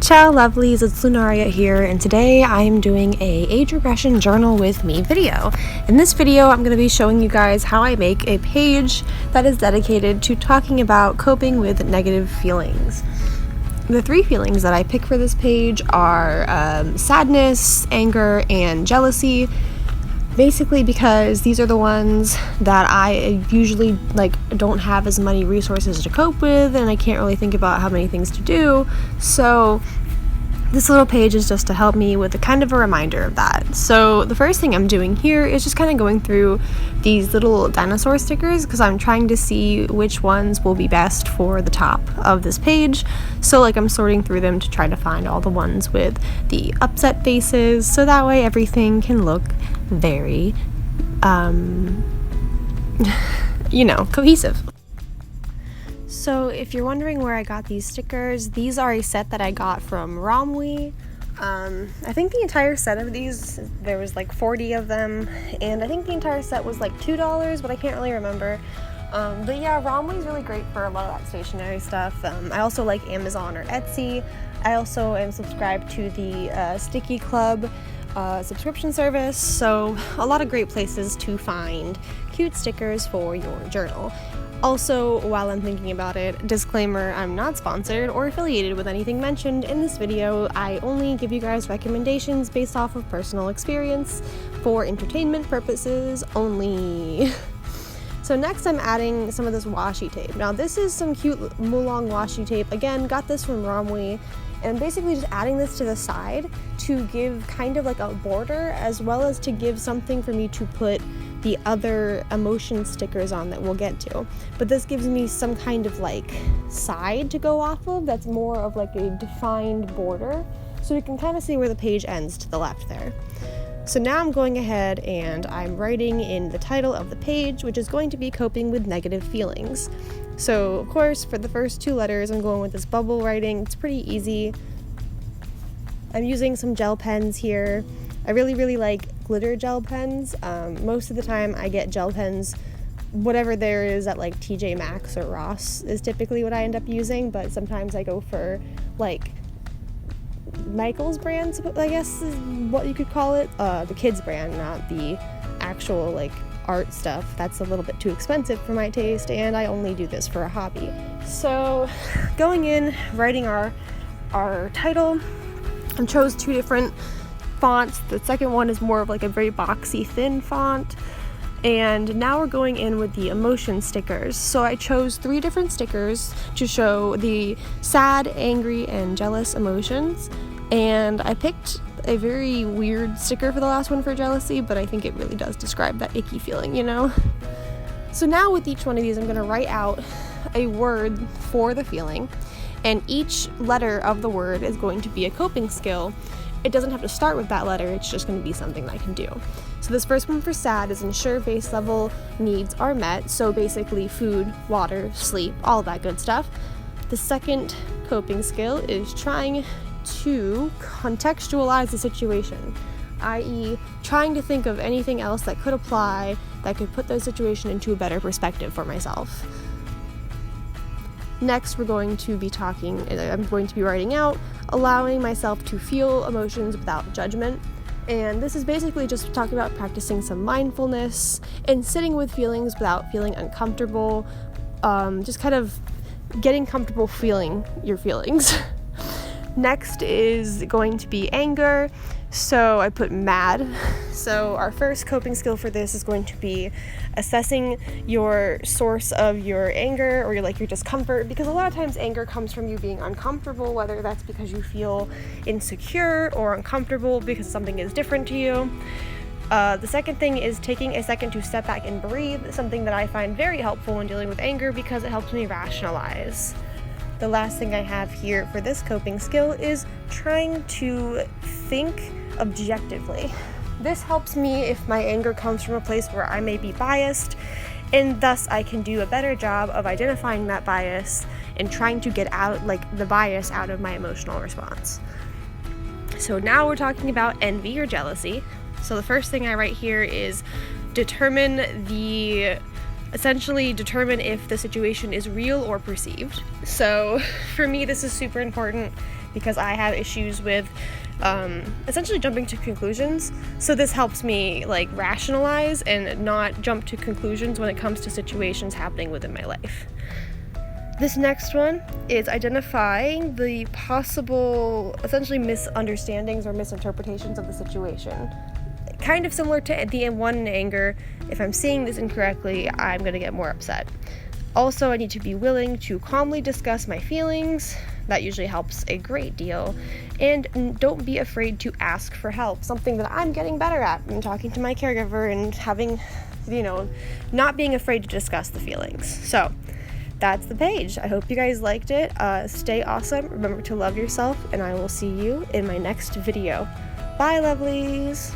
Ciao lovelies, it's Lunaria here, and today I'm doing a age regression journal with me video. In this video, I'm going to be showing you guys how I make a page that is dedicated to talking about coping with negative feelings. The three feelings that I pick for this page are sadness, anger, and jealousy. Basically because these are the ones that I usually don't have as many resources to cope with, and I can't really think about how many things to do. So this little page is just to help me with a kind of a reminder of that. So the first thing I'm doing here is just kind of going through these little dinosaur stickers because I'm trying to see which ones will be best for the top of this page. So I'm sorting through them to try to find all the ones with the upset faces, so that way everything can look very cohesive. So if you're wondering where I got these stickers, these are a set that I got from Romwe. I think the entire set of these, there was 40 of them, and I think the entire set was $2, but I can't really remember. But yeah, Romwe is really great for a lot of that stationery stuff. I also like Amazon or Etsy. I also am subscribed to the Sticky Club subscription service, so a lot of great places to find cute stickers for your journal. Also, while I'm thinking about it, disclaimer, I'm not sponsored or affiliated with anything mentioned in this video. I only give you guys recommendations based off of personal experience for entertainment purposes only. So next I'm adding some of this washi tape. Now this is some cute Mulong washi tape. Again, got this from Romwe. And basically just adding this to the side to give kind of a border, as well as to give something for me to put the other emotion stickers on that we'll get to. But this gives me some kind of side to go off of that's more of a defined border, so we can kind of see where the page ends to the left there. So now I'm going ahead and I'm writing in the title of the page, which is going to be coping with negative feelings. So of course, for the first two letters, I'm going with this bubble writing. It's pretty easy. I'm using some gel pens here. I really like glitter gel pens. Most of the time I get gel pens, whatever there is at TJ Maxx or Ross is typically what I end up using, but sometimes I go for Michael's brand, I guess is what you could call it. The kids brand, not the actual art stuff. That's a little bit too expensive for my taste, and I only do this for a hobby. So going in, writing our title, I chose two different fonts. The second one is more of a very boxy thin font, and now we're going in with the emotion stickers. So I chose three different stickers to show the sad, angry, and jealous emotions, and I picked a very weird sticker for the last one for jealousy, but I think it really does describe that icky feeling, So now with each one of these, I'm going to write out a word for the feeling, and each letter of the word is going to be a coping skill. It doesn't have to start with that letter, it's just going to be something that I can do. So this first one for sad is ensure base level needs are met, so basically food, water, sleep, all of that good stuff. The second coping skill is trying to contextualize the situation, i.e. trying to think of anything else that could apply that could put the situation into a better perspective for myself. Next, I'm going to be writing out allowing myself to feel emotions without judgment. And this is basically just talking about practicing some mindfulness and sitting with feelings without feeling uncomfortable, just kind of getting comfortable feeling your feelings. Next is going to be anger, so I put mad. So our first coping skill for this is going to be assessing your source of your anger or your discomfort, because a lot of times anger comes from you being uncomfortable, whether that's because you feel insecure or uncomfortable because something is different to you. The second thing is taking a second to step back and breathe, something that I find very helpful when dealing with anger because it helps me rationalize. The last thing I have here for this coping skill is trying to think objectively. This helps me if my anger comes from a place where I may be biased, and thus I can do a better job of identifying that bias and trying to get out the bias out of my emotional response. So now we're talking about envy or jealousy. So the first thing I write here is essentially determine if the situation is real or perceived. So for me, this is super important because I have issues with essentially jumping to conclusions. So this helps me like rationalize and not jump to conclusions when it comes to situations happening within my life. This next one is identifying the possible, essentially, misunderstandings or misinterpretations of the situation. Kind of similar to the one in anger. If I'm seeing this incorrectly, I'm going to get more upset. Also, I need to be willing to calmly discuss my feelings. That usually helps a great deal. And don't be afraid to ask for help. Something that I'm getting better at in talking to my caregiver and having, not being afraid to discuss the feelings. So that's the page. I hope you guys liked it. Stay awesome. Remember to love yourself, and I will see you in my next video. Bye, lovelies.